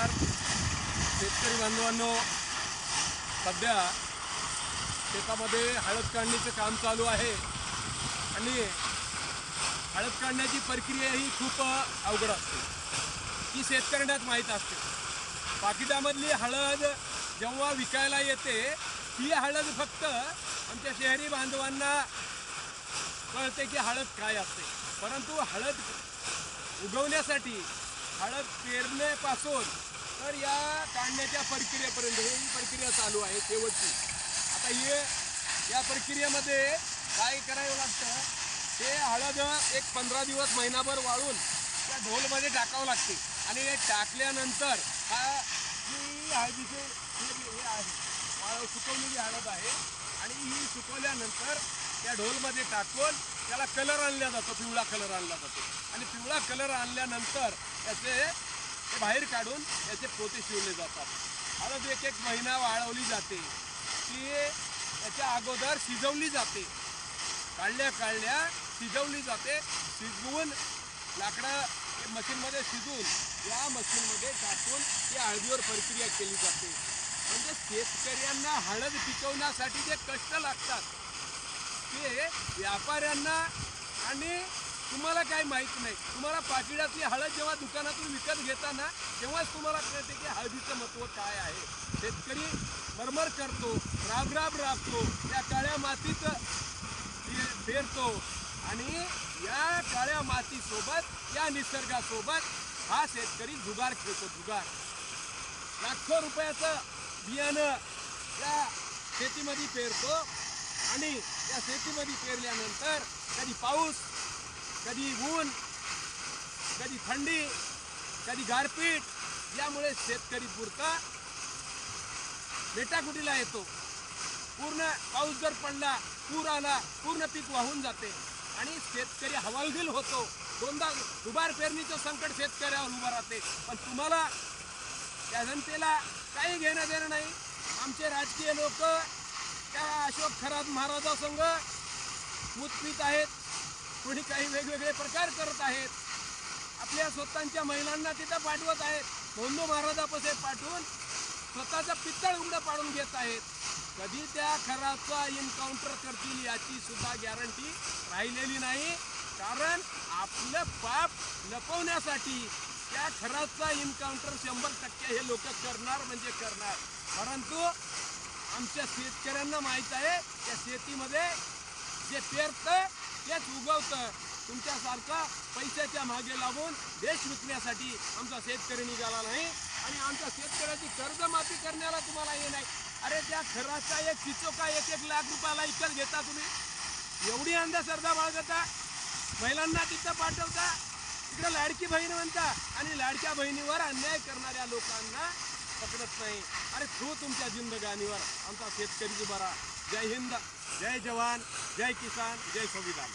नमस्कार शेतकरी बांधवांनो, सध्या शेतामध्ये हळद काढण्याचे काम चालू आहे आणि हळद काढण्याची प्रक्रिया ही खूप अवघड असते, की शेतकऱ्यांनाच माहीत असते। पाकिटामधली हळद जेव्हा विकायला येते ही हळद फक्त आमच्या शहरी बांधवांना कळते की हळद काय असते, परंतु हळद उगवण्यासाठी हळद पेरण्यापासून तर या काढण्याच्या प्रक्रियेपर्यंत ही प्रक्रिया चालू आहे शेवटची। आता या प्रक्रियेमध्ये काय करावं लागतं, ते हळद एक 15 दिवस महिनाभर वाळून त्या ढोलमध्ये टाकावं लागते आणि हे टाकल्यानंतर ही हळदीचे हे आहे सुकवलेली हळद आहे आणि ही सुकवल्यानंतर त्या ढोलमध्ये टाकून त्याला कलर आणला जातो, पिवळा कलर आणला जातो आणि पिवळा कलर आणल्यानंतर त्याचे बाहेर काढून त्याचे पोते शिवले जातात। हळद एक महिना वाळवली जाते, ती त्याच्या अगोदर शिजवली जाते, काढल्या शिजवली जाते, शिजवून लाकडं मशीनमध्ये शिजवून या मशीनमध्ये टाकून या हळदीवर प्रक्रिया केली जाते। म्हणजे शेतकऱ्यांना हळद पिकवण्यासाठी जे कष्ट लागतात ते व्यापाऱ्यांना आणि तुम्हाला काही माहीत नाही। तुम्हाला पाकिटातली हळद जेव्हा दुकानातून विकत घेताना तेव्हाच तुम्हाला कळते की हळदीचं महत्त्व काय आहे। शेतकरी मरमर करतो, राबतो, त्या काळ्या मातीत पेरतो आणि या काळ्या मातीसोबत या निसर्गासोबत हा शेतकरी जुगार खेळतो। जुगार लाखो रुपयाचं बियाणं त्या शेतीमध्ये पेरतो आणि त्या शेतीमध्ये पेरल्यानंतर कधी पाऊस, कधी ऊन, कधी थंडी, कधी गारपीट यामुळे शेतकरी पुरता मेटाकुटीला येतो। पूर्ण पाऊस जर पडला, पूर आला, पूर्ण पीक वाहून जाते आणि शेतकरी हवालदिल होतो। दोनदा दुबार पेरणीचं संकट शेतकऱ्यावर उभं राहते, पण तुम्हाला त्या जनतेला काही घेणं देणं नाही। आमचे राजकीय लोक त्या अशोक खरात महाराजासंग मूत पीत आहेत, कोणी काही वेगवेगळे प्रकार करत आहेत, आपल्या स्वतःच्या महिलांना तिथं पाठवत आहेत, धोंडो महाराजापासे पाठवून स्वतःचं पित्तळ उघडं पाडून घेत आहेत। कधी त्या खराचा एन्काउंटर करतील याची सुद्धा गॅरंटी राहिलेली नाही, कारण आपलं पाप लपवण्यासाठी त्या खराचा एन्काउंटर 100% हे लोक करणार म्हणजे करणार। परंतु आमच्या शेतकऱ्यांना माहीत आहे त्या शेतीमध्ये जे पेरतं तेच उगवतं। तुमच्यासारखा पैशाच्या मागे लागून देश विकण्यासाठी आमचा शेतकरी निघाला नाही आणि आमच्या शेतकऱ्याची कर्जमाफी करण्याला तुम्हाला हे नाही। अरे त्या खराचा एक चिचोका 1-1 लाख रुपयाला विकत घेता तुम्ही, एवढी अंधश्रद्धा बाळगता, महिलांना तिथं पाठवता, इकडे लाडकी बहीण म्हणता आणि लाडक्या बहिणीवर अन्याय करणाऱ्या लोकांना पकडत नाही। अरे तू तुमच्या जिंदगानीवर आमचा शेतकरी बरा। जय हिंद, जय जवान, जय किसान, जय संविधान।